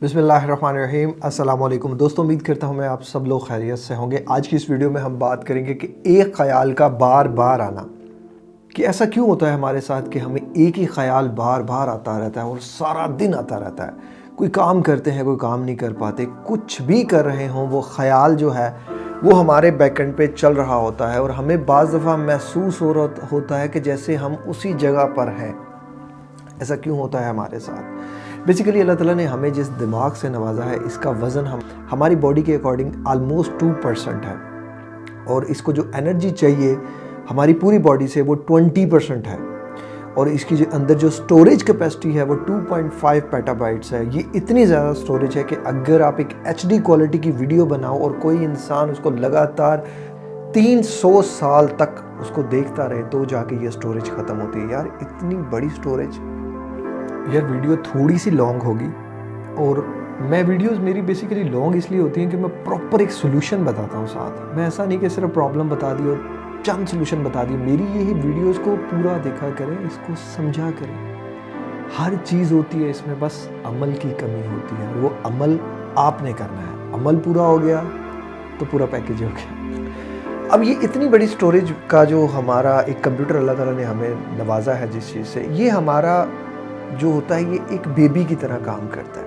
बिस्मिल्लाहिर्रहमानिर्रहीम। अस्सलाम वालेकुम दोस्तों, उम्मीद करता हूँ मैं आप सब लोग खैरियत से होंगे। आज की इस वीडियो में हम बात करेंगे कि एक ख़याल का बार बार आना, कि ऐसा क्यों होता है हमारे साथ कि हमें एक ही ख़याल बार बार आता रहता है और सारा दिन आता रहता है। कोई काम करते हैं, कोई काम नहीं कर पाते, कुछ भी कर रहे हों, वो ख़याल जो है वो हमारे बैकएंड पे चल रहा होता है और हमें बाज़ दफ़ा महसूस होता है कि जैसे हम उसी जगह पर हैं। ऐसा क्यों होता है हमारे साथ? बेसिकली अल्लाह ताला ने हमें जिस दिमाग से नवाजा है, इसका वज़न हमारी बॉडी के अकॉर्डिंग आलमोस्ट 2% है और इसको जो एनर्जी चाहिए हमारी पूरी बॉडी से वो 20% है और इसकी जो अंदर जो स्टोरेज कैपेसिटी है वो 2.5 पेटाबाइट्स है। ये इतनी ज़्यादा स्टोरेज है कि अगर आप एक HD क्वालिटी की वीडियो बनाओ और कोई इंसान उसको लगातार 300 साल तक उसको देखता रहे तो जाके ये स्टोरेज ख़त्म होती है। यार इतनी बड़ी स्टोरेज। यार वीडियो थोड़ी सी लॉन्ग होगी और मैं वीडियोस मेरी बेसिकली लॉन्ग इसलिए होती हैं कि मैं प्रॉपर एक सोल्यूशन बताता हूँ साथ। मैं ऐसा नहीं कि सिर्फ प्रॉब्लम बता दी और चंद सोल्यूशन बता दी। मेरी यही वीडियोस को पूरा देखा करें, इसको समझा करें। हर चीज़ होती है इसमें, बस अमल की कमी होती है और वो अमल आपने करना है। अमल पूरा हो गया तो पूरा पैकेज हो गया। अब ये इतनी बड़ी स्टोरेज का जो हमारा एक कंप्यूटर अल्लाह ताला ने हमें नवाजा है जिस चीज़ से, ये हमारा जो होता है ये एक बेबी की तरह काम करता है।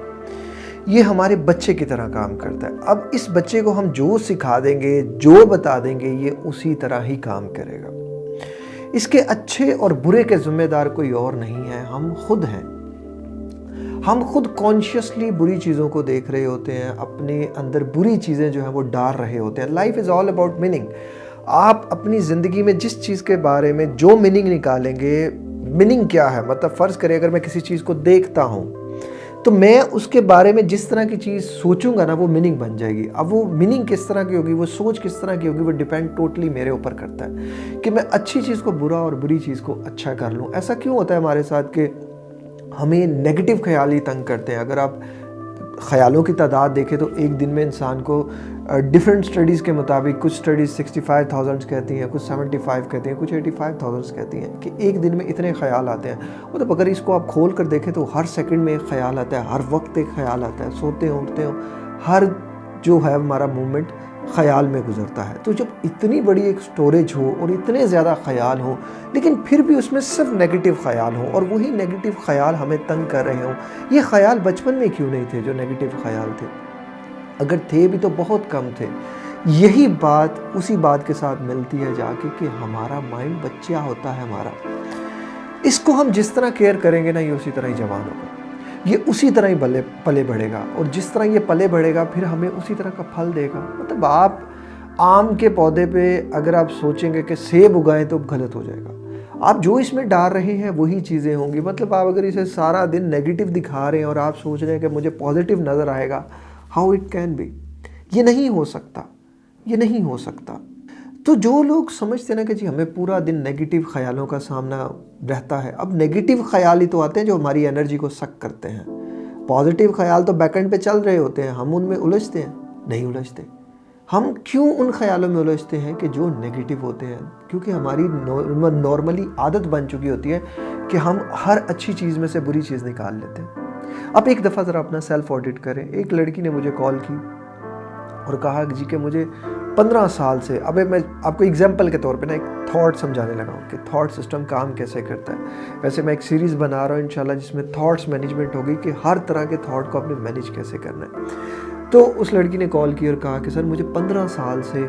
ये हमारे बच्चे की तरह काम करता है। अब इस बच्चे को हम जो सिखा देंगे, जो बता देंगे, ये उसी तरह ही काम करेगा। इसके अच्छे और बुरे के जिम्मेदार कोई और नहीं है, हम खुद हैं। हम खुद कॉन्शियसली बुरी चीज़ों को देख रहे होते हैं, अपने अंदर बुरी चीज़ें जो हैं वो डाल रहे होते हैं। Life is all about meaning. आप अपनी ज़िंदगी में जिस चीज़ के बारे में जो मीनिंग निकालेंगे, मीनिंग क्या है, मतलब फ़र्ज़ करें अगर मैं किसी चीज़ को देखता हूँ तो मैं उसके बारे में जिस तरह की चीज़ सोचूंगा ना वो मीनिंग बन जाएगी। अब वो मीनिंग किस तरह की होगी, वो सोच किस तरह की होगी, वो डिपेंड टोटली मेरे ऊपर करता है कि मैं अच्छी चीज़ को बुरा और बुरी चीज़ को अच्छा कर लूँ। ऐसा क्यों होता है हमारे साथ कि हमें नेगेटिव ख्याल ही तंग करते हैं। अगर आप ख़यालों की तादाद देखें तो एक दिन में इंसान को डिफरेंट स्टडीज़ के मुताबिक, कुछ स्टडीज़ 65,000 कहती हैं, कुछ 75 कहती हैं, कुछ 85,000 कहती हैं कि एक दिन में इतने ख्याल आते हैं। मतलब अगर इसको आप खोल कर देखें तो हर सेकंड में एक ख्याल आता है, हर वक्त एक ख्याल आता है, सोते हो उठते हो, हर जो है हमारा मूवमेंट ख़याल में गुजरता है। तो जब इतनी बड़ी एक स्टोरेज हो और इतने ज़्यादा ख़याल हो लेकिन फिर भी उसमें सिर्फ नेगेटिव ख़याल हो और वही नेगेटिव ख़याल हमें तंग कर रहे हों, ये ख़याल बचपन में क्यों नहीं थे जो नेगेटिव ख़याल थे? अगर थे भी तो बहुत कम थे। यही बात उसी बात के साथ मिलती है जाके कि हमारा माइंड बच्चा होता है हमारा। इसको हम जिस तरह केयर करेंगे ना ये उसी तरह ही जवान होगा, ये उसी तरह ही पले बढ़ेगा और जिस तरह ये पले बढ़ेगा फिर हमें उसी तरह का फल देगा। मतलब आप आम के पौधे पे अगर आप सोचेंगे कि सेब उगाएं तो गलत हो जाएगा। आप जो इसमें डाल रहे हैं वही चीज़ें होंगी। मतलब आप अगर इसे सारा दिन नेगेटिव दिखा रहे हैं और आप सोच रहे हैं कि मुझे पॉजिटिव नज़र आएगा, हाउ इट कैन बी? ये नहीं हो सकता, ये नहीं हो सकता। तो जो लोग समझते ना कि जी हमें पूरा दिन नेगेटिव ख्यालों का सामना रहता है, अब नेगेटिव ख्याल ही तो आते हैं जो हमारी एनर्जी को सक करते हैं। पॉजिटिव ख्याल तो बैकएंड पे चल रहे होते हैं, हम उनमें उलझते हैं? नहीं उलझते। हम क्यों उन ख्यालों में उलझते हैं कि जो नेगेटिव होते हैं? क्योंकि हमारी नॉर्मली आदत बन चुकी होती है कि हम हर अच्छी चीज़ में से बुरी चीज़ निकाल लेते हैं। अब एक दफ़ा ज़रा अपना सेल्फ ऑडिट करें। एक लड़की ने मुझे कॉल की और कहा जी कि मुझे 15 साल से, अबे मैं आपको एग्जांपल के तौर पे ना एक थॉट समझाने लगा हूँ कि थॉट सिस्टम काम कैसे करता है। वैसे मैं एक सीरीज़ बना रहा हूँ इंशाल्लाह जिसमें थॉट्स मैनेजमेंट होगी कि हर तरह के थॉट को आपने मैनेज कैसे करना है। तो उस लड़की ने कॉल की और कहा कि सर मुझे 15 साल से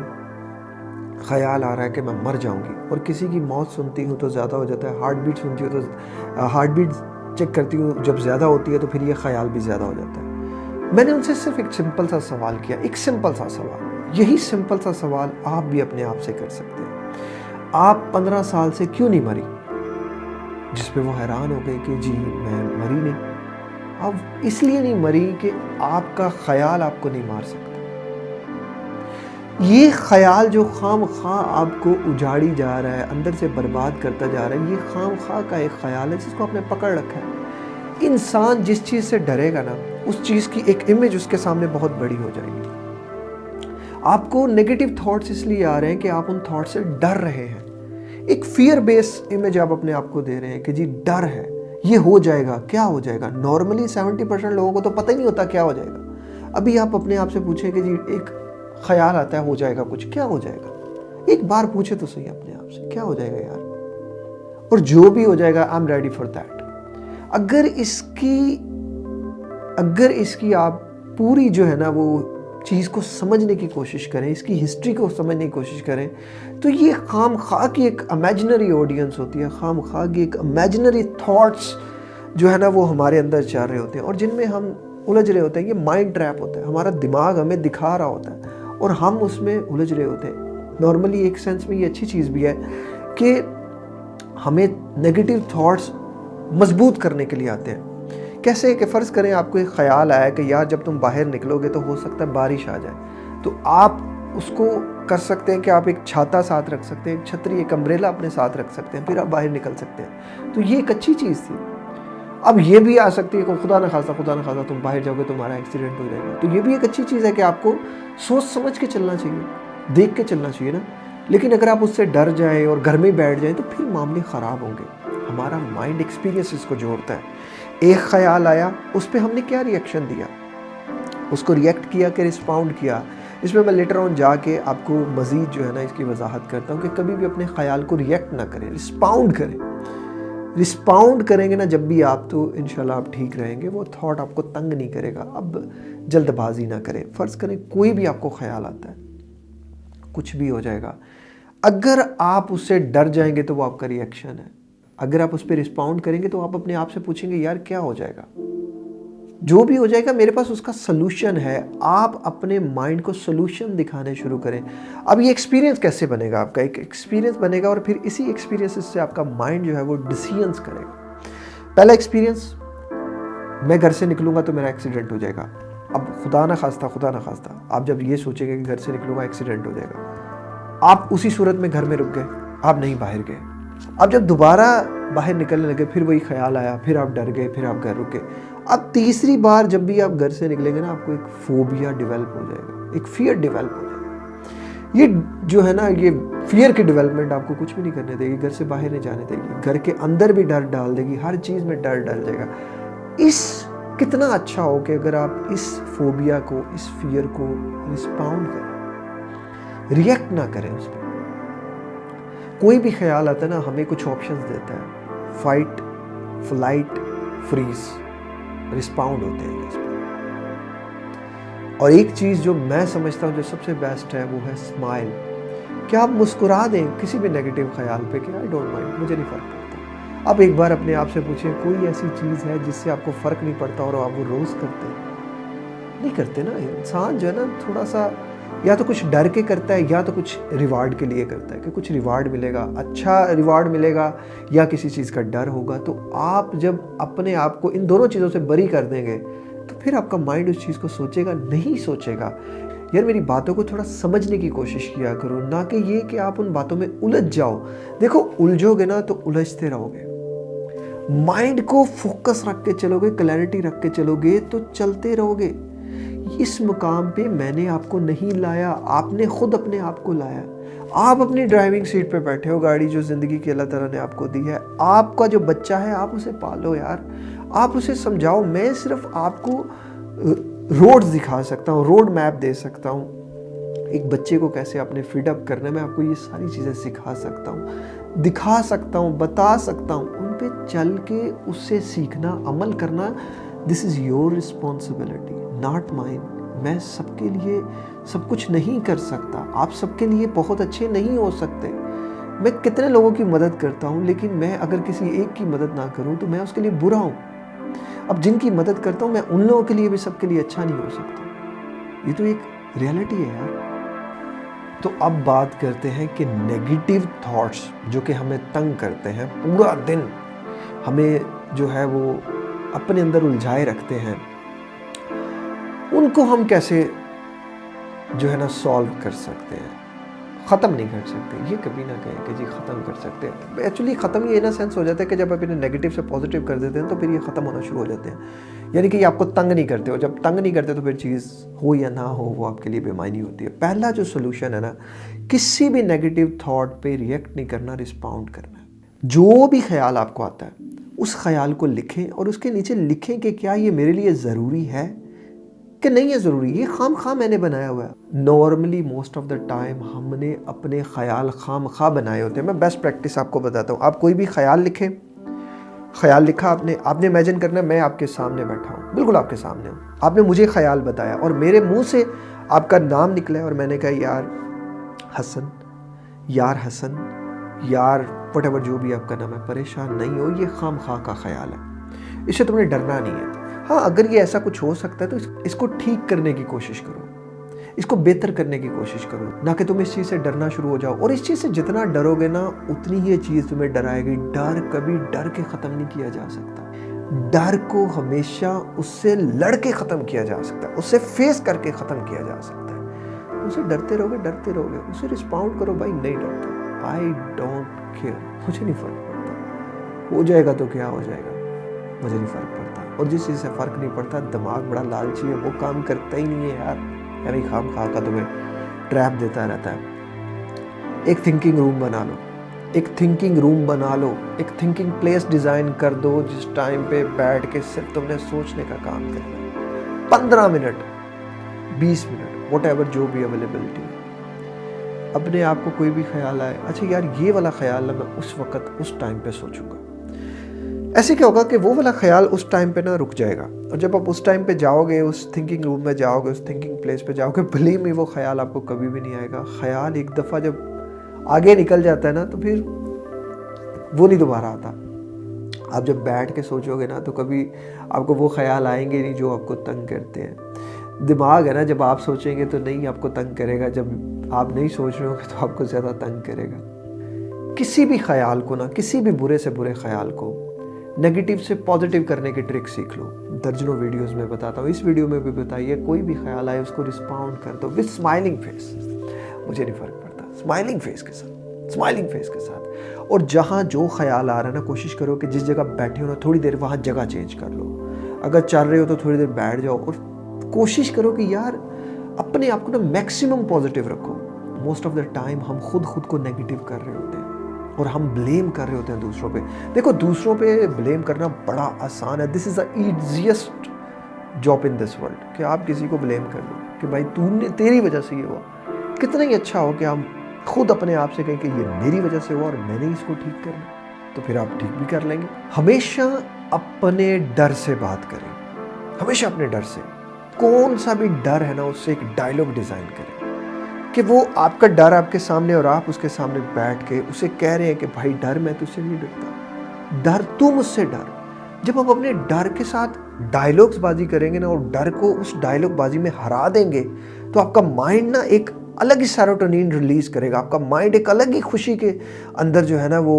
ख़याल आ रहा है कि मैं मर जाऊँगी और किसी की मौत सुनती हूँ तो ज़्यादा हो जाता है, हार्ट बीट सुनती हूँ तो हार्ट बीट चेक करती हूँ, जब ज़्यादा होती है तो फिर ये ख़याल भी ज़्यादा हो जाता है। मैंने उनसे सिर्फ एक सिंपल सा सवाल किया, एक सिंपल सा सवाल। यही सिंपल सा सवाल आप भी अपने आप से कर सकते हैं। आप 15 साल से क्यों नहीं मरी? जिस पे वो हैरान हो गए कि जी मैं मरी नहीं। अब इसलिए नहीं मरी कि आपका ख्याल आपको नहीं मार सकता। ये ख्याल जो खाम खा आपको उजाड़ी जा रहा है, अंदर से बर्बाद करता जा रहा है, ये खाम खा का एक ख्याल है जिसको आपने पकड़ रखा है। इंसान जिस चीज़ से डरेगा ना उस चीज़ की एक इमेज उसके सामने बहुत बड़ी हो जाएगी। आपको नेगेटिव थॉट्स इसलिए आ रहे हैं कि आप उन थॉट्स से डर रहे हैं। एक फियर बेस्ड इमेज आप अपने आप को दे रहे हैं कि जी डर है, ये हो जाएगा, क्या हो जाएगा। नॉर्मली 70% लोगों को तो पता ही नहीं होता क्या हो जाएगा। अभी आप अपने आप से पूछें कि जी एक ख्याल आता है हो जाएगा कुछ, क्या हो जाएगा। एक बार पूछे तो सही अपने आप से, क्या हो जाएगा यार, और जो भी हो जाएगा I am ready for that. अगर इसकी आप पूरी जो है ना वो चीज़ को समझने की कोशिश करें, इसकी हिस्ट्री को समझने की कोशिश करें, तो ये खाम खा की एक इमेजिनरी ऑडियंस होती है, खाम खा की एक इमेजिनरी थॉट्स जो है ना वो हमारे अंदर चल रहे होते हैं और जिनमें हम उलझ रहे होते हैं। ये माइंड ट्रैप होता है, हमारा दिमाग हमें दिखा रहा होता है और हम उसमें उलझ रहे होते हैं। नॉर्मली एक सेंस में ये अच्छी चीज़ भी है कि हमें नेगेटिव थॉट्स मजबूत करने के लिए आते हैं। कैसे कि फ़र्ज़ करें आपको एक ख्याल आया कि यार जब तुम बाहर निकलोगे तो हो सकता है बारिश आ जाए, तो आप उसको कर सकते हैं कि आप एक छाता साथ रख सकते हैं, एक छतरी, एक अम्ब्रेला अपने साथ रख सकते हैं, फिर आप बाहर निकल सकते हैं। तो ये एक अच्छी चीज़ थी। अब ये भी आ सकती है कि खुदा न खासा तुम बाहर जाओगे तुम्हारा एक्सीडेंट हो जाएगा, तो ये भी एक अच्छी चीज़ है कि आपको सोच समझ के चलना चाहिए, देख के चलना चाहिए ना। लेकिन अगर आप उससे डर जाएं और घर में बैठ जाएं तो फिर मामले ख़राब होंगे। हमारा माइंड एक्सपीरियंसेस को जोड़ता है। एक ख्याल आया, उस पर हमने क्या रिएक्शन दिया, उसको रिएक्ट किया कि रिस्पाउंड किया। इसमें मैं लेटर ऑन जाके आपको मज़ीद जो है ना इसकी वजाहत करता हूँ कि कभी भी अपने ख्याल को रिएक्ट ना करें, रिस्पाउंड करें। रिस्पाउंड करेंगे ना जब भी आप, तो इंशाल्लाह आप ठीक रहेंगे। वो थॉट आपको तंग नहीं करेगा। अब जल्दबाजी ना करें। फ़र्ज़ करें कोई भी आपको ख्याल आता है, कुछ भी हो जाएगा, अगर आप उससे डर जाएंगे तो वो आपका रिएक्शन है। अगर आप उस पर रिस्पॉन्ड करेंगे तो आप अपने आप से पूछेंगे यार क्या हो जाएगा, जो भी हो जाएगा मेरे पास उसका सलूशन है। आप अपने माइंड को सलूशन दिखाने शुरू करें। अब ये एक्सपीरियंस कैसे बनेगा, आपका एक एक्सपीरियंस बनेगा और फिर इसी एक्सपीरियंस से आपका माइंड जो है वो डिसीजंस करेगा। पहला एक्सपीरियंस, मैं घर से निकलूंगा तो मेरा एक्सीडेंट हो जाएगा। अब खुदा ना खास्ता आप जब ये सोचेंगे कि घर से निकलूंगा एक्सीडेंट हो जाएगा, आप उसी सूरत में घर में रुक गए, आप नहीं बाहर गए। अब जब दोबारा बाहर निकलने लगे फिर वही ख्याल आया, फिर आप डर गए, फिर आप घर रुके। अब तीसरी बार जब भी आप घर से निकलेंगे ना आपको एक फोबिया डेवलप हो जाएगा, एक फियर डेवलप हो जाएगा। ये जो है ना ये फियर की डेवलपमेंट आपको कुछ भी नहीं करने देगी, घर से बाहर नहीं जाने देगी, घर के अंदर भी डर डाल देगी, हर चीज़ में डर डाल जाएगा। इस कितना अच्छा हो कि अगर आप इस फोबिया को, इस फियर को रिस्पाउंड करें, रिएक्ट ना करें उस पर। कोई भी ख्याल आता है ना हमें कुछ ऑप्शंस देता है, फाइट, फ्लाइट, फ्रीज, रिस्पाउंड होते हैं इस पर। और एक चीज़ जो मैं समझता हूँ जो सबसे बेस्ट है वो है स्माइल। क्या आप मुस्कुरा दें किसी भी नेगेटिव ख्याल पे कि आई डोंट माइंड, मुझे नहीं फ़र्क पड़ता। आप एक बार अपने आप से पूछें कोई ऐसी चीज़ है जिससे आपको फ़र्क नहीं पड़ता और आप वो रोज़ करते हैं? नहीं करते ना। इंसान जो है ना थोड़ा सा या तो कुछ डर के करता है या तो कुछ रिवार्ड के लिए करता है कि कुछ रिवार्ड मिलेगा, अच्छा रिवार्ड मिलेगा या किसी चीज़ का डर होगा। तो आप जब अपने आप को इन दोनों चीज़ों से बरी कर देंगे तो फिर आपका माइंड उस चीज़ को सोचेगा नहीं सोचेगा। यार मेरी बातों को थोड़ा समझने की कोशिश किया करो, ना कि ये कि आप उन बातों में उलझ जाओ। देखो उलझोगे ना तो उलझते रहोगे। माइंड को फोकस रख के चलोगे, क्लैरिटी रख के चलोगे तो चलते रहोगे। इस मुकाम पे मैंने आपको नहीं लाया, आपने खुद अपने आप को लाया। आप अपनी ड्राइविंग सीट पे बैठे हो, गाड़ी जो ज़िंदगी की अल्लाह ताला ने आपको दी है। आपका जो बच्चा है आप उसे पालो यार, आप उसे समझाओ। मैं सिर्फ आपको रोड्स दिखा सकता हूँ, रोड मैप दे सकता हूँ। एक बच्चे को कैसे अपने फीडअप करना, मैं आपको ये सारी चीज़ें सिखा सकता हूँ, दिखा सकता हूँ, बता सकता हूँ। उन पे चल के उससे सीखना, अमल करना, this is your responsibility not mine. मैं सबके लिए सब कुछ नहीं कर सकता, आप सबके लिए बहुत अच्छे नहीं हो सकते। मैं कितने लोगों की मदद करता हूँ, लेकिन मैं अगर किसी एक की मदद ना करूँ तो मैं उसके लिए बुरा हूँ। अब जिनकी मदद करता हूँ मैं उन लोगों के लिए भी सबके लिए अच्छा नहीं हो सकता। ये तो एक रियलिटी है यार। तो अब बात करते हैं कि नेगेटिव थॉट्स जो कि हमें तंग करते हैं, पूरा दिन हमें जो है वो अपने अंदर उलझाए रखते हैं, उनको हम कैसे जो है ना सॉल्व कर सकते हैं। ख़त्म नहीं कर सकते, ये कभी ना कहें कि जी ख़त्म कर सकते हैं। एक्चुअली ख़त्म ये ना सेंस हो जाता है कि जब आप इन्हें नेगेटिव से पॉजिटिव कर देते हैं तो फिर ये ख़त्म होना शुरू हो जाते हैं। यानी कि ये आपको तंग नहीं करते हो। जब तंग नहीं करते तो फिर चीज़ हो या ना हो वो आपके लिए बेमानी होती है। पहला जो सोल्यूशन है ना, किसी भी नेगेटिव थाट पे रिएक्ट नहीं करना, रिस्पॉन्ड करना है। जो भी ख्याल आपको आता है उस ख्याल को लिखें और उसके नीचे लिखें कि क्या ये मेरे लिए ज़रूरी है कि नहीं है ज़रूरी, ये खाम खा मैंने बनाया हुआ है। Normally most of the time हमने अपने ख्याल खाम खा बनाए होते हैं। मैं बेस्ट प्रैक्टिस आपको बताता हूँ। आप कोई भी ख्याल लिखें, ख्याल लिखा आपने इमेजिन करना है मैं आपके सामने बैठा हूँ, बिल्कुल आपके सामने हूँ, आपने मुझे ख्याल बताया और मेरे मुंह से आपका नाम निकला और मैंने कहा यार हसन, यार वटेवर जो भी आपका नाम है, परेशान नहीं हो, ये खाम खा का ख्याल है, इससे तुमने डरना नहीं है। हाँ, अगर ये ऐसा कुछ हो सकता है तो इसको ठीक करने की कोशिश करो, इसको बेहतर करने की कोशिश करो, ना कि तुम इस चीज़ से डरना शुरू हो जाओ। और इस चीज़ से जितना डरोगे ना उतनी ही ये चीज़ तुम्हें डराएगी। डर कभी डर के ख़त्म नहीं किया जा सकता। डर को हमेशा उससे लड़ के ख़त्म किया जा सकता है, उससे फेस करके ख़त्म किया जा सकता है। उसे डरते रहोगे, उसे रिस्पॉन्ड करो, भाई नहीं डरता, आई डोंट केयर, मुझे नहीं फ़र्क पड़ता, हो जाएगा तो क्या हो जाएगा, मुझे नहीं फ़र्क पड़ता। और जिस चीज़ से फ़र्क नहीं पड़ता, दिमाग बड़ा लालची है, वो काम करता ही नहीं है यार, यानी खाम खा का तुम्हें ट्रैप देता रहता है। एक थिंकिंग रूम बना लो, एक थिंकिंग प्लेस डिज़ाइन कर दो जिस टाइम पे बैठ के सिर्फ तुमने सोचने का काम करना है। 15 मिनट, 20 मिनट, व्हाटएवर जो भी अवेलेबिलिटी है। अपने आप को कोई भी ख्याल आए, अच्छा यार ये वाला ख्याल है, मैं उस वक्त उस टाइम पे सोचूंगा। ऐसे क्या होगा कि वो वाला ख्याल उस टाइम पे ना रुक जाएगा, और जब आप उस टाइम पे जाओगे, उस थिंकिंग रूम में जाओगे, उस थिंकिंग प्लेस पे जाओगे, भले ही वो ख्याल आपको कभी भी नहीं आएगा। ख्याल एक दफ़ा जब आगे निकल जाता है ना तो फिर वो नहीं दोबारा आता। आप जब बैठ के सोचोगे ना तो कभी आपको वो ख्याल आएंगे नहीं जो आपको तंग करते हैं। दिमाग है ना, जब आप सोचेंगे तो नहीं आपको तंग करेगा, जब आप नहीं सोच रहे होगे तो आपको ज़्यादा तंग करेगा। किसी भी ख्याल को ना, किसी भी बुरे से बुरे ख्याल को नेगेटिव से पॉजिटिव करने की ट्रिक सीख लो। दर्जनों वीडियोस में बताता हूँ, इस वीडियो में भी बताइए। कोई भी ख्याल आए उसको रिस्पॉन्ड कर दो विद स्माइलिंग फेस, मुझे नहीं फ़र्क पड़ता, स्माइलिंग फेस के साथ। और जहाँ जो ख्याल आ रहा है ना, कोशिश करो कि जिस जगह बैठे हो ना, थोड़ी देर वहाँ जगह चेंज कर लो। अगर चल रहे हो तो थोड़ी देर बैठ जाओ और कोशिश करो कि यार अपने आप को ना मैक्सिमम पॉजिटिव रखो। मोस्ट ऑफ द टाइम हम खुद को नेगेटिव कर रहे होते हैं और हम ब्लेम कर रहे होते हैं दूसरों पे। देखो, दूसरों पे ब्लेम करना बड़ा आसान है। This is the easiest job in this world कि आप किसी को ब्लेम कर दो कि भाई तूने, तेरी वजह से ये हुआ। कितना ही अच्छा हो कि हम खुद अपने आप से कहें कि ये मेरी वजह से हुआ और मैंने इसको ठीक करना, तो फिर आप ठीक भी कर लेंगे। हमेशा अपने डर से बात करें, हमेशा अपने डर से। कौन सा भी डर है ना, उससे एक डायलॉग डिज़ाइन करें कि वो आपका डर आपके सामने और आप उसके सामने बैठ के उसे कह रहे हैं कि भाई डर, मैं तुझसे नहीं डरता, डर तू मुझसे डर। जब आप अपने डर के साथ डायलॉग्स बाजी करेंगे ना और डर को उस डायलॉग बाजी में हरा देंगे, तो आपका माइंड ना एक अलग ही सेरोटोनिन रिलीज करेगा। आपका माइंड एक अलग ही खुशी के अंदर जो है ना वो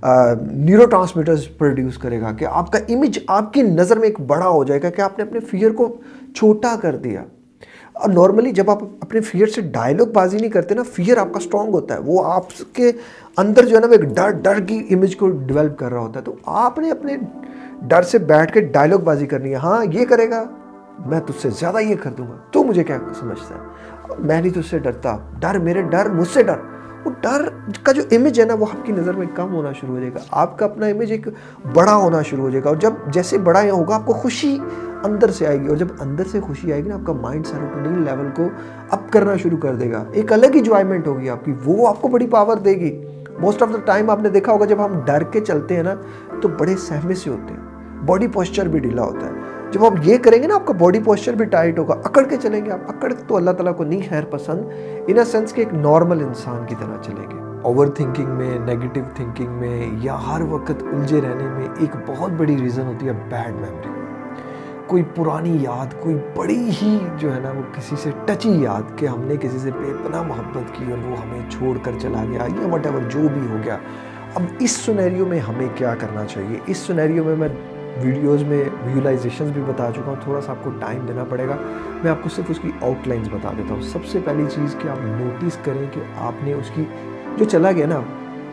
न्यूरोट्रांसमीटर्स प्रोड्यूस करेगा कि आपका इमेज आपकी नज़र में एक बड़ा हो जाएगा कि आपने अपने फियर को छोटा कर दिया। और नॉर्मली जब आप अपने फियर से डायलॉग बाजी नहीं करते ना, फियर आपका स्ट्रांग होता है, वो आपके अंदर जो है ना वो एक डर की इमेज को डेवलप कर रहा होता है। तो आपने अपने डर से बैठ के डायलॉग बाजी करनी है। हाँ, ये करेगा, मैं तुझसे ज़्यादा ये कर दूंगा, तो मुझे क्या समझता है, मैं नहीं तुझसे डरता, डर मुझसे डर। वो डर का जो इमेज है ना वो आपकी नज़र में कम होना शुरू हो जाएगा, आपका अपना इमेज एक बड़ा होना शुरू हो जाएगा। और जब जैसे बड़ा होगा आपको खुशी अंदर से आएगी, और जब अंदर से खुशी आएगी ना, आपका माइंड सेरोटोनिन लेवल को अप करना शुरू कर देगा। एक अलग ही एंजॉयमेंट होगी आपकी, वो आपको बड़ी पावर देगी। मोस्ट ऑफ द टाइम आपने देखा होगा जब हम डर के चलते हैं ना तो बड़े सहमे से होते हैं, बॉडी पोस्चर भी ढीला होता है। जब आप ये करेंगे ना आपका बॉडी पोस्चर भी टाइट होगा, अकड़ के चलेंगे आप। अकड़ तो अल्लाह ताला को नहीं खैर पसंद, इन अ सेंस कि एक नॉर्मल इंसान की तरह चलेंगे। ओवर थिंकिंग में, नेगेटिव थिंकिंग में या हर वक्त उलझे रहने में एक बहुत बड़ी रीज़न होती है बैड मेमोरी। कोई पुरानी याद, कोई बड़ी ही जो है ना वो किसी से टची याद कि हमने किसी से बेपनाह मोहब्बत की और वो हमें छोड़ कर चला गया, या व्हाटएवर जो भी हो गया। अब इस सिनेरियो में हमें क्या करना चाहिए? इस सिनेरियो में मैं वीडियोस में विजुअलाइजेशंस भी बता चुका हूँ, थोड़ा सा आपको टाइम देना पड़ेगा। मैं आपको सिर्फ उसकी आउटलाइंस बता देता हूँ। सबसे पहली चीज़ कि आप नोटिस करें कि आपने उसकी जो चला गया ना,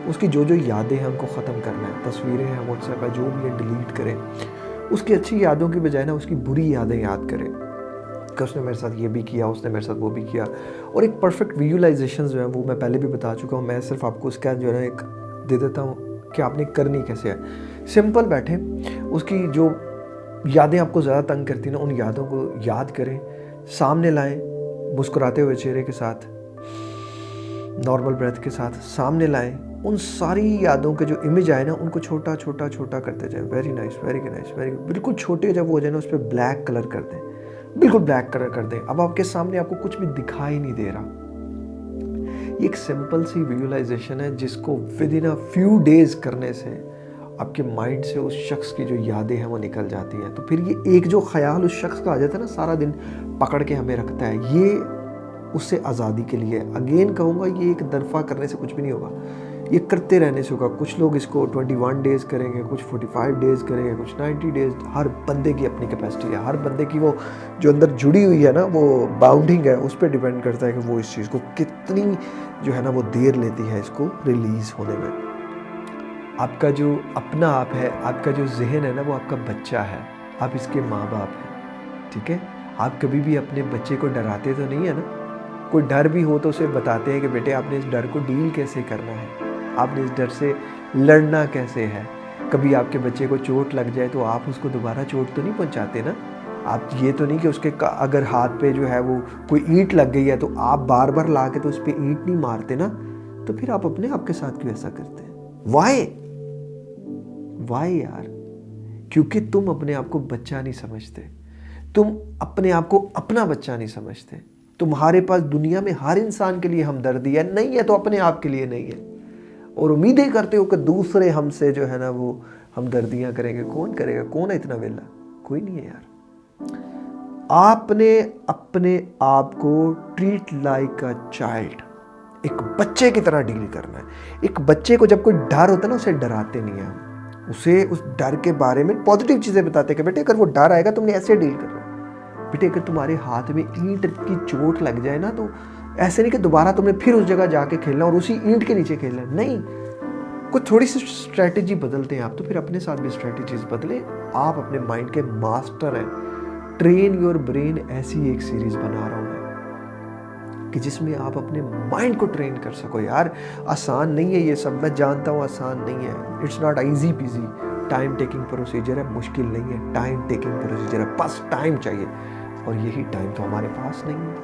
उसकी जो यादें हैं उनको ख़त्म करना है। तस्वीरें हैं, व्हाट्सएप है, जो भी है डिलीट करें। उसकी अच्छी यादों की बजाय ना उसकी बुरी यादें याद करें कि उसने मेरे साथ ये भी किया, उसने मेरे साथ वो भी किया। और एक परफेक्ट विजुअलाइजेशन जो है वो मैं पहले भी बता चुका हूँ, मैं सिर्फ आपको उसका जो है ना एक दे देता हूँ कि आपने करनी कैसे है। सिंपल बैठे, उसकी जो यादें आपको ज़्यादा तंग करती ना, उन यादों को याद करें, सामने लाएं, मुस्कुराते हुए चेहरे के साथ, नॉर्मल ब्रेथ के साथ सामने लाएं। उन सारी यादों के जो इमेज आए ना, उनको छोटा छोटा छोटा करते जाएं। Very nice, very nice, very बिल्कुल छोटे जब हो जाए ना, उस पर ब्लैक कलर कर दें, बिल्कुल ब्लैक कलर कर दें। अब आपके सामने आपको कुछ भी दिखाई नहीं दे रहा। ये एक सिंपल सी विजुअलाइजेशन है जिसको with in a few days करने से आपके माइंड से उस शख्स की जो यादें हैं वो निकल जाती हैं। तो फिर ये एक जो ख्याल उस शख्स का आ जाता है ना, सारा दिन पकड़ के हमें रखता है, ये उससे आज़ादी के लिए। अगेन कहूँगा, ये एक दरफा करने से कुछ भी नहीं होगा, ये करते रहने से होगा। कुछ लोग इसको 21 डेज़ करेंगे, कुछ 45 डेज़ करेंगे, कुछ 90 डेज़। हर बंदे की अपनी कैपेसिटी है, हर बंदे की वो जो अंदर जुड़ी हुई है ना, वो बाउंडिंग है, उस पर डिपेंड करता है कि वो इस चीज़ को कितनी जो है ना वो देर लेती है इसको रिलीज़ होने में। आपका जो अपना आप है, आपका जो जहन है ना, वो आपका बच्चा है, आप इसके माँ बाप हैं, ठीक है। आप कभी भी अपने बच्चे को डराते तो नहीं है ना। कोई डर भी हो तो उसे बताते हैं कि बेटे आपने इस डर को डील कैसे करना है, आपने इस डर से लड़ना कैसे है। कभी आपके बच्चे को चोट लग जाए तो आप उसको दोबारा चोट तो नहीं पहुंचाते ना। आप ये तो नहीं कि उसके अगर हाथ पे जो है वो कोई ईंट लग गई है तो आप बार बार ला के तो उस पर ईंट नहीं मारते ना। तो फिर आप अपने आपके साथ क्यों ऐसा करते हैं? वाई यार? क्योंकि तुम अपने आप को बच्चा नहीं समझते, तुम अपने आप को अपना बच्चा नहीं समझते। तुम्हारे पास दुनिया में हर इंसान के लिए हमदर्दी है, नहीं है तो अपने आप के लिए नहीं है, और उम्मीदें करते हो कि दूसरे हमसे जो है ना वो हमदर्दियां करेंगे। कौन करेगा? कौन है इतना वेला? कोई नहीं है यार। आपने अपने आप को ट्रीट लाइक अ चाइल्ड, एक बच्चे की तरह डील करना है। एक बच्चे को जब कोई डर होता है ना, उसे डराते नहीं है, उसे उस डर के बारे में पॉजिटिव चीजें बताते हैं कि बेटे अगर वो डर आएगा तुमने ऐसे डील करना है। बेटे अगर तुम्हारे हाथ में ईंट की चोट लग जाए ना, तो ऐसे नहीं कि दोबारा तुमने फिर उस जगह जाके खेलना और उसी ईंट के नीचे खेलना, नहीं। कुछ थोड़ी सी स्ट्रैटेजी बदलते हैं आप, तो फिर अपने साथ भी स्ट्रैटेजीज बदलें। आप अपने माइंड के मास्टर हैं। ट्रेन योर ब्रेन ऐसी एक सीरीज बना रहा हूं मैं कि जिसमें आप अपने माइंड को ट्रेन कर सको। यार आसान नहीं है ये सब, मैं जानता हूँ आसान नहीं है। It's not easy PG, time taking procedure है, मुश्किल नहीं है, टाइम टेकिंग प्रोसीजर है, बस टाइम चाहिए। और यही टाइम तो हमारे पास नहीं है,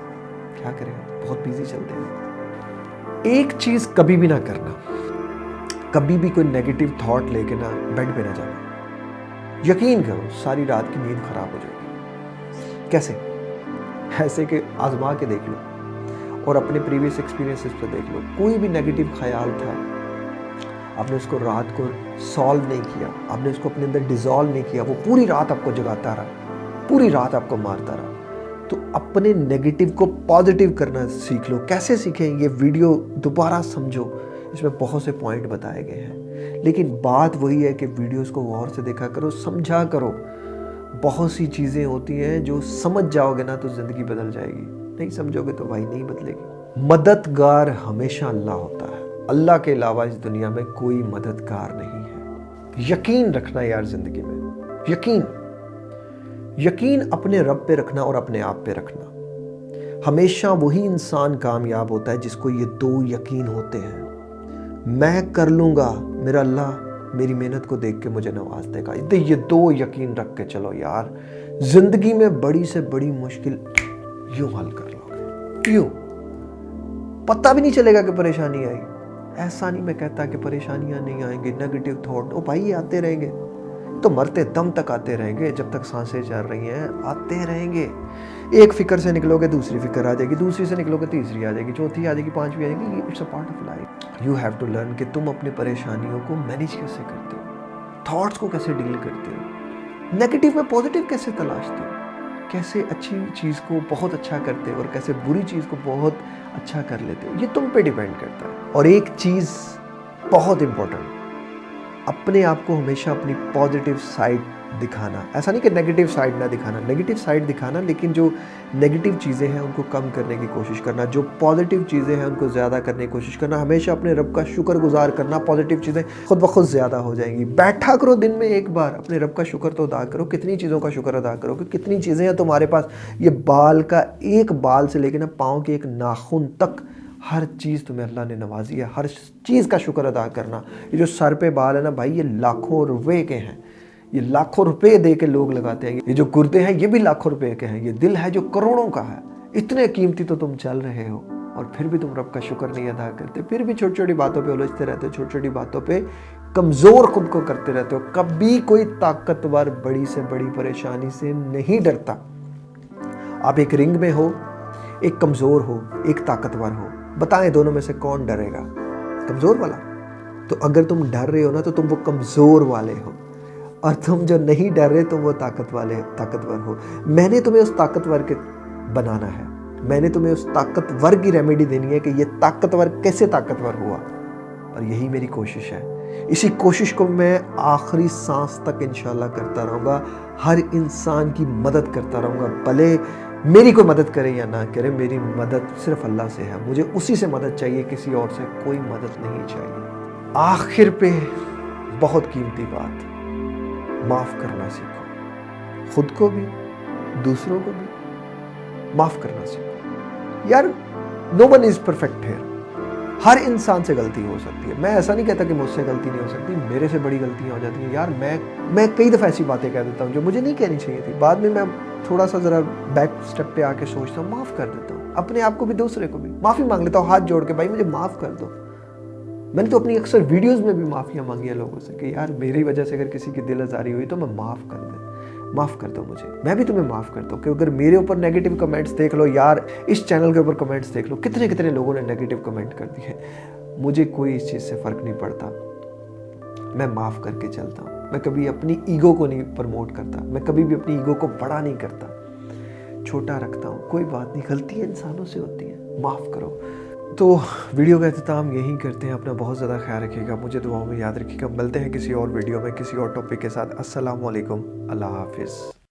क्या करें, बहुत बिजी चलते हैं। एक चीज कभी भी ना करना, कभी भी कोई नेगेटिव थॉट लेके ना बेड पे ना जाना। यकीन करो सारी रात की नींद खराब हो जाएगी। कैसे? ऐसे कि आजमा के देख लो और अपने प्रीवियस एक्सपीरियंसेस पे देख लो। कोई भी नेगेटिव ख्याल था, आपने उसको रात को सॉल्व नहीं किया, आपने उसको अपने अंदर डिसॉल्व नहीं किया, वो पूरी रात आपको जगाता रहा, पूरी रात आपको मारता रहा। तो अपने नेगेटिव को पॉजिटिव करना सीख लो। कैसे सीखें? ये वीडियो दोबारा समझो, इसमें बहुत से पॉइंट बताए गए हैं। लेकिन बात वही है कि वीडियोस को गौर से देखा करो, समझा करो। बहुत सी चीज़ें होती हैं जो समझ जाओगे ना तो ज़िंदगी बदल जाएगी, नहीं समझोगे तो भाई नहीं बदलेगी। मददगार हमेशा अल्लाह होता है, अल्लाह के अलावा इस दुनिया में कोई मददगार नहीं है। यकीन रखना यार ज़िंदगी में, यकीन अपने रब पे रखना और अपने आप पे रखना। हमेशा वही इंसान कामयाब होता है जिसको ये दो यकीन होते हैं। मैं कर लूँगा, मेरा अल्लाह मेरी मेहनत को देख के मुझे नवाज देगा। ये दो यकीन रख के चलो यार, जिंदगी में बड़ी से बड़ी मुश्किल यूं हल कर लोगे, यूं पता भी नहीं चलेगा कि परेशानी आई। ऐसा नहीं मैं कहता कि परेशानियां नहीं आएंगी, नेगेटिव थॉट, ओ भाई ये आते रहेंगे, तो मरते दम तक आते रहेंगे, जब तक सांसें चल रही हैं आते रहेंगे। एक फिक्र से निकलोगे दूसरी फिक्र आ जाएगी, दूसरी से निकलोगे तीसरी आ जाएगी, चौथी आ जाएगी, पांचवी आ जाएगी। It's a part of life. You have to learn कि तुम अपनी परेशानियों को मैनेज कैसे करते हो, थॉट्स को कैसे डील करते हो, नेगेटिव में पॉजिटिव कैसे तलाशते हो, कैसे अच्छी चीज़ को बहुत अच्छा करते हो और कैसे बुरी चीज़ को बहुत अच्छा कर लेते हो। ये तुम पे डिपेंड करता है। और एक चीज़ बहुत इंपॉर्टेंट, अपने आप को हमेशा अपनी पॉजिटिव साइड दिखाना। ऐसा नहीं कि नेगेटिव साइड ना दिखाना, नेगेटिव साइड दिखाना, लेकिन जो नेगेटिव चीज़ें हैं उनको कम करने की कोशिश करना, जो पॉजिटिव चीज़ें हैं उनको ज़्यादा करने की कोशिश करना। हमेशा अपने रब का शुक्रगुजार करना, पॉजिटिव चीज़ें खुद ब खुद ज़्यादा हो जाएंगी। बैठा करो दिन में एक बार, अपने रब का शुक्र तो अदा करो। कितनी चीज़ों का शुक्र अदा करो कि कितनी चीज़ें हैं तुम्हारे पास। ये बाल का एक बाल से लेकर ना पाँव के एक नाखून तक हर चीज़ तुम्हें अल्लाह ने नवाजी है, हर चीज़ का शुक्र अदा करना। ये जो सर पे बाल है ना भाई, ये लाखों रुपए के हैं, ये लाखों रुपए दे के लोग लगाते हैं। ये जो गुर्दे हैं ये भी लाखों रुपए के हैं, ये दिल है जो करोड़ों का है। इतने कीमती तो तुम चल रहे हो और फिर भी तुम रब का शुक्र नहीं अदा करते, फिर भी छोटी छोटी बातों पे उलझते रहते हो, छोटी छोटी बातों पे कमज़ोर खुद को करते रहते हो। कभी कोई ताकतवर बड़ी से बड़ी परेशानी से नहीं डरता। आप एक रिंग में हो, एक कमज़ोर हो, एक ताकतवर हो, बताएं दोनों में से कौन डरेगा? कमज़ोर वाला। तो अगर तुम डर रहे हो ना तो तुम वो कमज़ोर वाले हो, और तुम जो नहीं डर रहे तुम वो ताकतवर हो। मैंने तुम्हें उस ताकतवर के बनाना है, मैंने तुम्हें उस ताकतवर की रेमेडी देनी है कि ये ताकतवर कैसे ताकतवर हुआ, और यही मेरी कोशिश है। इसी कोशिश को मैं आखिरी सांस तक इंशाल्लाह करता रहूँगा, हर इंसान की मदद करता रहूँगा, भले मेरी कोई मदद करे या ना करे, मेरी मदद सिर्फ अल्लाह से है, मुझे उसी से मदद चाहिए, किसी और से कोई मदद नहीं चाहिए। आखिर पे बहुत कीमती बात, माफ़ करना सीखो, खुद को भी दूसरों को भी माफ़ करना सीखो। यार नो वन इज़ परफेक्ट है, हर इंसान से गलती हो सकती है। मैं ऐसा नहीं कहता कि मुझसे गलती नहीं हो सकती, मेरे से बड़ी गलतियां हो जाती हैं। यार मैं कई दफ़ा ऐसी बातें कह देता हूँ जो मुझे नहीं कहनी चाहिए थी, बाद में मैं थोड़ा सा ज़रा बैक स्टेप पे आके सोचता हूँ, माफ़ कर देता हूँ, अपने आप को भी दूसरे को भी माफ़ी मांग लेता हूँ हाथ जोड़ के, भाई मुझे माफ़ कर दो। मैंने तो अपनी अक्सर वीडियोस में भी माफ़ियाँ मांगी है लोगों से कि यार मेरी वजह से अगर किसी की दिल आज़ारी हुई तो मैं माफ़ कर दो मुझे, मैं भी तुम्हें माफ़ करता हूँ। कि अगर मेरे ऊपर नेगेटिव कमेंट्स देख लो यार, इस चैनल के ऊपर कमेंट्स देख लो, कितने कितने लोगों ने नेगेटिव कमेंट कर दिए, मुझे कोई इस चीज़ से फ़र्क नहीं पड़ता, मैं माफ़ करके चलता हूँ। मैं कभी अपनी ईगो को नहीं प्रमोट करता, मैं कभी भी अपनी ईगो को बड़ा नहीं करता, छोटा रखता हूँ। कोई बात नहीं, गलतियाँ इंसानों से होती हैं, माफ़ करो। तो वीडियो का अख्ताम यहीं करते हैं। अपना बहुत ज़्यादा ख्याल रखिएगा, मुझे दुआओं में याद रखिएगा। मिलते हैं किसी और वीडियो में किसी और टॉपिक के साथ। अस्सलाम वालेकुम, अल्लाह हाफिज़।